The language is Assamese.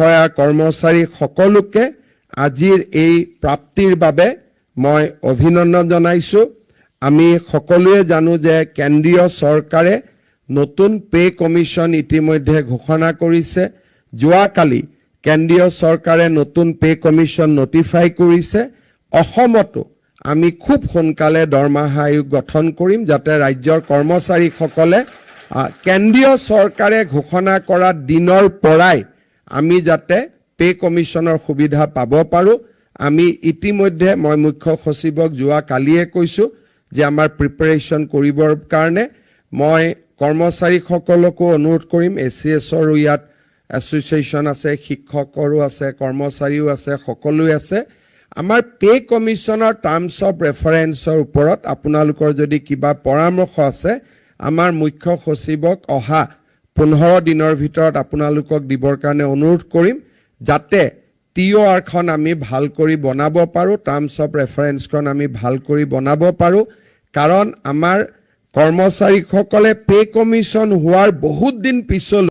বিষয়া কৰ্মচাৰী সকলোকে আজিৰ এই প্ৰাপ্তিৰ বাবে মই অভিনন্দন জনাইছোঁ। আমি সকলোৱে জানো যে কেন্দ্ৰীয় চৰকাৰে নতুন পে কমিশন ইতিমধ্যে ঘোষণা কৰিছে। যোৱাকালি কেন্দ্ৰীয় চৰকাৰে নতুন পে কমিশন নটিফাই কৰিছে। অসমতো আমি খুব সোনকালে দৰমহা আয়োগ গঠন কৰিম যাতে ৰাজ্যৰ কৰ্মচাৰীসকলে কেন্দ্ৰীয় চৰকাৰে ঘোষণা কৰা দিনৰ পৰাই আমি যাতে পে কমিশনৰ সুবিধা পাব পাৰোঁ। আমি ইতিমধ্যে মই মুখ্য সচিবক যোৱাকালিয়ে কৈছোঁ যে আমাৰ প্ৰিপাৰেশ্যন কৰিবৰ কাৰণে মই কৰ্মচাৰীসকলকো অনুৰোধ কৰিম। ACSৰো ইয়াত এছ'চিয়েশ্যন আছে, শিক্ষকৰো আছে, কৰ্মচাৰীও আছে, সকলোৱে আছে। আমাৰ পে কমিশনৰ টাৰ্মছ অফ ৰেফাৰেন্সৰ ওপৰত আপোনালোকৰ যদি কিবা পৰামৰ্শ আছে আমাৰ মুখ্য সচিবক অহা 15 দিনৰ ভিতৰত আপোনালোকক দিবৰ কাৰণে অনুৰোধ কৰিম যাতে TORখন আমি ভাল কৰি বনাব পাৰোঁ, টাৰ্মছ অফ ৰেফাৰেন্সখন আমি ভাল কৰি বনাব পাৰোঁ। কাৰণ আমাৰ কৰ্মচাৰীসকলে পে কমিশন হোৱাৰ বহুত দিন পিছলৈ